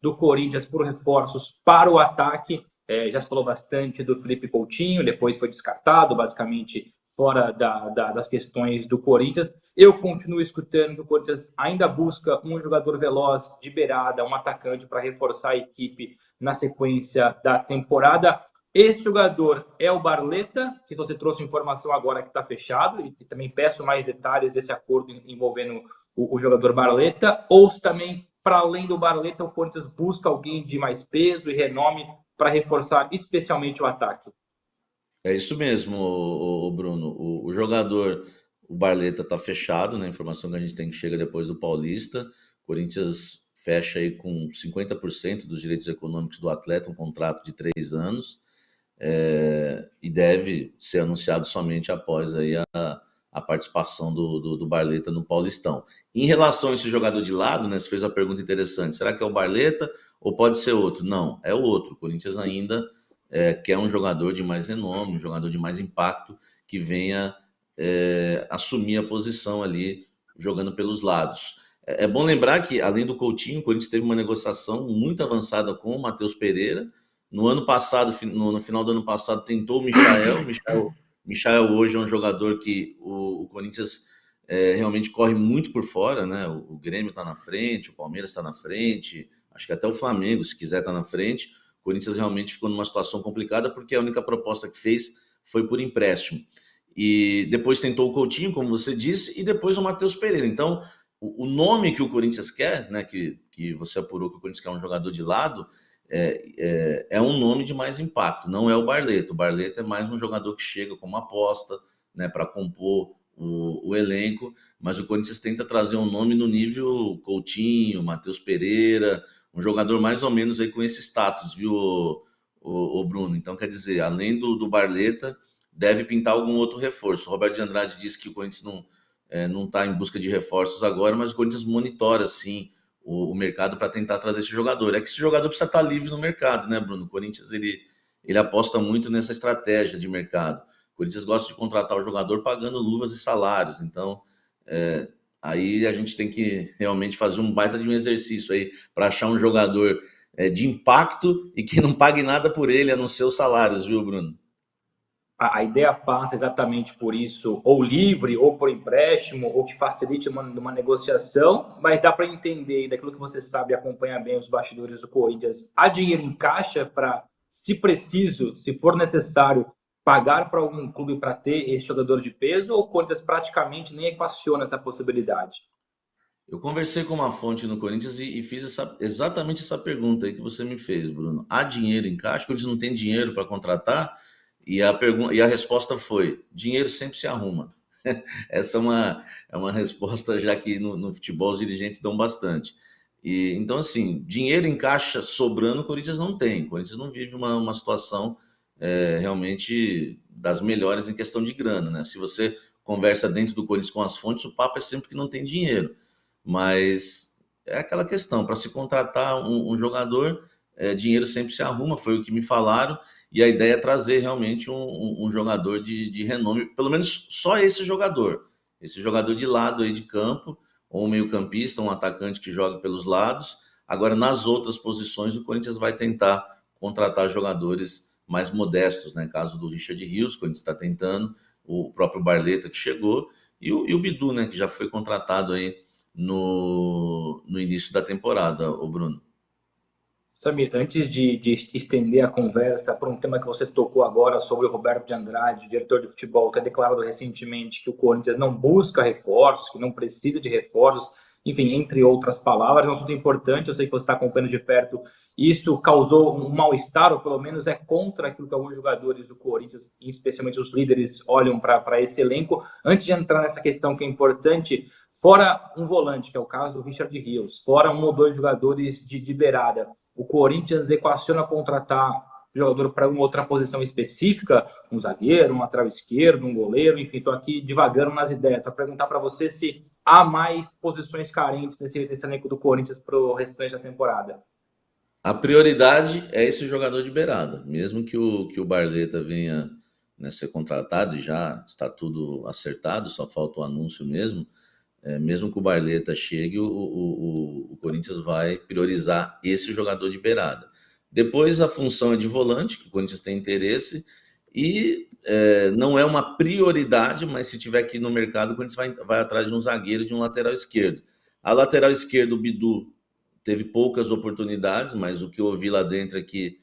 do Corinthians por reforços para o ataque. Já se falou bastante do Felipe Coutinho, depois foi descartado, basicamente fora das questões do Corinthians. Eu continuo escutando que o Corinthians ainda busca um jogador veloz de beirada, um atacante para reforçar a equipe na sequência da temporada. Esse jogador é o Barleta, que você trouxe informação agora que está fechado, e também peço mais detalhes desse acordo envolvendo o jogador Barleta, ou se também, para além do Barleta, o Corinthians busca alguém de mais peso e renome para reforçar especialmente o ataque. É isso mesmo, Bruno. O jogador, o Barleta está fechado, né? A informação que a gente tem que chega depois do Paulista. O Corinthians fecha aí com 50% dos direitos econômicos do atleta, um contrato de 3 anos, e deve ser anunciado somente após aí a participação do Barleta no Paulistão. Em relação a esse jogador de lado, né? Você fez uma pergunta interessante. Será que é o Barleta ou pode ser outro? Não, é o outro. O Corinthians ainda quer um jogador de mais renome, um jogador de mais impacto, que venha assumir a posição ali, jogando pelos lados. É bom lembrar que, além do Coutinho, o Corinthians teve uma negociação muito avançada com o Matheus Pereira. No ano passado, no final do ano passado, tentou o Michael. Michael hoje é um jogador que o Corinthians realmente corre muito por fora, né? O Grêmio está na frente, o Palmeiras está na frente, acho que até o Flamengo, se quiser, está na frente. O Corinthians realmente ficou numa situação complicada porque a única proposta que fez foi por empréstimo. E depois tentou o Coutinho, como você disse, e depois o Matheus Pereira. Então, o nome que o Corinthians quer, né, que você apurou que o Corinthians quer um jogador de lado, é um nome de mais impacto, não é o Barleta. O Barleta é mais um jogador que chega como aposta, né, para compor o elenco, mas o Corinthians tenta trazer um nome no nível Coutinho, Matheus Pereira, um jogador mais ou menos aí com esse status, viu, o Bruno? Então, quer dizer, além do Barleta, deve pintar algum outro reforço. O Roberto de Andrade disse que o Corinthians não está em busca de reforços agora, mas o Corinthians monitora, sim, o mercado para tentar trazer esse jogador. É que esse jogador precisa estar livre no mercado, né, Bruno? O Corinthians, ele aposta muito nessa estratégia de mercado. O Corinthians gosta de contratar o jogador pagando luvas e salários. Então, aí a gente tem que realmente fazer um baita de um exercício aí para achar um jogador de impacto e que não pague nada por ele, a não ser os salários, viu, Bruno? A ideia passa exatamente por isso, ou livre, ou por empréstimo, ou que facilite uma negociação, mas dá para entender, daquilo que você sabe, acompanha bem os bastidores do Corinthians, há dinheiro em caixa para, se preciso, se for necessário, pagar para algum clube para ter esse jogador de peso, ou o Corinthians praticamente nem equaciona essa possibilidade? Eu conversei com uma fonte no Corinthians e fiz exatamente essa pergunta aí que você me fez, Bruno. Há dinheiro em caixa? O Corinthians não tem dinheiro para contratar? E a resposta foi: dinheiro sempre se arruma. Essa é uma resposta já que no futebol os dirigentes dão bastante. Então, assim, dinheiro em caixa sobrando, o Corinthians não tem. O Corinthians não vive uma situação realmente das melhores em questão de grana, né? Se você conversa dentro do Corinthians com as fontes, o papo é sempre que não tem dinheiro. Mas é aquela questão, para se contratar um jogador, dinheiro sempre se arruma, foi o que me falaram, e a ideia é trazer realmente um jogador de renome, pelo menos só esse jogador de lado aí de campo, ou um meio-campista, um atacante que joga pelos lados. Agora, nas outras posições, o Corinthians vai tentar contratar jogadores mais modestos, né? Caso do Richard Rios, que o Corinthians está tentando, o próprio Barleta que chegou, e o Bidu, né? Que já foi contratado aí no início da temporada, o Bruno. Samir, antes de estender a conversa para um tema que você tocou agora sobre o Roberto de Andrade, diretor de futebol, ter declarado recentemente que o Corinthians não busca reforços, que não precisa de reforços, enfim, entre outras palavras, é um assunto importante, eu sei que você está acompanhando de perto, isso causou um mal-estar, ou pelo menos é contra aquilo que alguns jogadores do Corinthians, especialmente os líderes, olham para esse elenco. Antes de entrar nessa questão que é importante, fora um volante, que é o caso do Richard Rios, fora um ou dois jogadores de beirada, o Corinthians equaciona contratar jogador para uma outra posição específica, um zagueiro, um lateral esquerdo, um goleiro, enfim, estou aqui divagando nas ideias para perguntar para você se há mais posições carentes nesse elenco do Corinthians para o restante da temporada. A prioridade é esse jogador de beirada, mesmo que o Barleta venha, né, ser contratado, e já está tudo acertado, só falta o anúncio mesmo. mesmo que o Barleta chegue, o Corinthians vai priorizar esse jogador de beirada. Depois a função é de volante, que o Corinthians tem interesse, e não é uma prioridade, mas se tiver aqui no mercado, o Corinthians vai atrás de um zagueiro e de um lateral esquerdo. A lateral esquerda, o Bidu, teve poucas oportunidades, mas o que eu ouvi lá dentro é que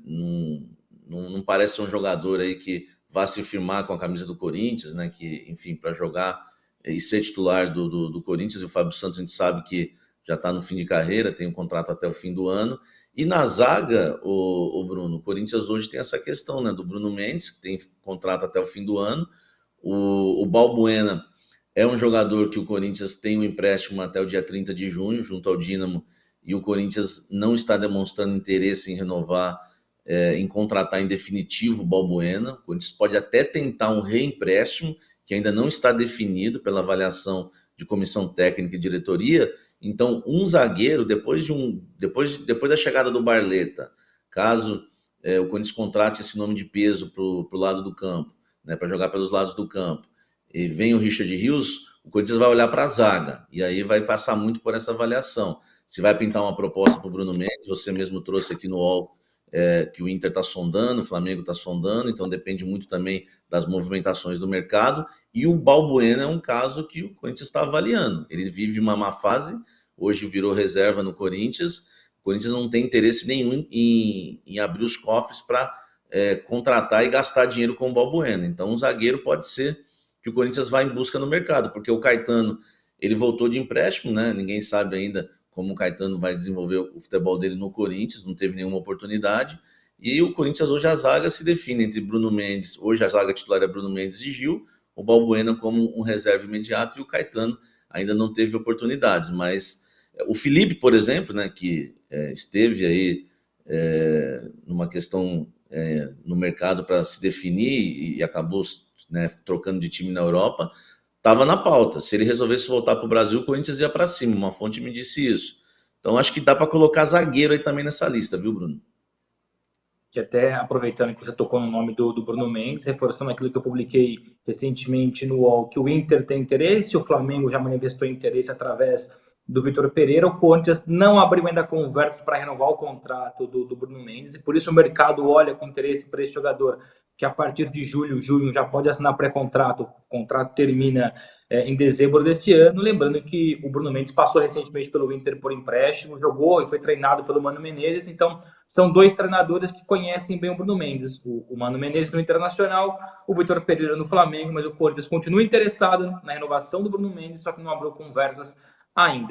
não parece ser um jogador aí que vá se firmar com a camisa do Corinthians, né? Que, enfim, para jogar e ser titular do Corinthians, e o Fábio Santos a gente sabe que já está no fim de carreira, tem um contrato até o fim do ano. E na zaga, o Bruno, o Corinthians hoje tem essa questão, né, do Bruno Mendes, que tem contrato até o fim do ano. O Balbuena é um jogador que o Corinthians tem um empréstimo até o dia 30 de junho, junto ao Dínamo, e o Corinthians não está demonstrando interesse em renovar, em contratar em definitivo o Balbuena. O Corinthians pode até tentar um reempréstimo, que ainda não está definido pela avaliação de comissão técnica e diretoria. Então, um zagueiro, depois da chegada do Barleta, caso o Corinthians contrate esse nome de peso para o lado do campo, né, para jogar pelos lados do campo, e vem o Richard Rios, o Corinthians vai olhar para a zaga, e aí vai passar muito por essa avaliação. Se vai pintar uma proposta para o Bruno Mendes, você mesmo trouxe aqui no UOL que o Inter está sondando, o Flamengo está sondando, então depende muito também das movimentações do mercado. E o Balbuena é um caso que o Corinthians está avaliando. Ele vive uma má fase, hoje virou reserva no Corinthians. O Corinthians não tem interesse nenhum em abrir os cofres para contratar e gastar dinheiro com o Balbuena. Então, um zagueiro pode ser que o Corinthians vá em busca no mercado, porque o Caetano, ele voltou de empréstimo, né? Ninguém sabe ainda como o Caetano vai desenvolver o futebol dele no Corinthians, não teve nenhuma oportunidade. E o Corinthians hoje a zaga se define entre Bruno Mendes, hoje a zaga titular é Bruno Mendes e Gil, o Balbuena como um reserva imediato e o Caetano ainda não teve oportunidades. Mas o Felipe, por exemplo, né, que esteve aí numa questão no mercado para se definir e acabou, né, trocando de time na Europa, estava na pauta. Se ele resolvesse voltar para o Brasil, o Corinthians ia para cima. Uma fonte me disse isso. Então, acho que dá para colocar zagueiro aí também nessa lista, viu, Bruno? E até aproveitando que você tocou no nome do Bruno Mendes, reforçando aquilo que eu publiquei recentemente no UOL, que o Inter tem interesse, o Flamengo já manifestou interesse através do Vitor Pereira, o Corinthians não abriu ainda conversas para renovar o contrato do Bruno Mendes, e por isso o mercado olha com interesse para esse jogador, que a partir de junho já pode assinar pré-contrato, o contrato termina em dezembro desse ano. Lembrando que o Bruno Mendes passou recentemente pelo Inter por empréstimo, jogou e foi treinado pelo Mano Menezes, então são dois treinadores que conhecem bem o Bruno Mendes, o Mano Menezes no Internacional, o Vitor Pereira no Flamengo, mas o Corinthians continua interessado na renovação do Bruno Mendes, só que não abriu conversas ainda.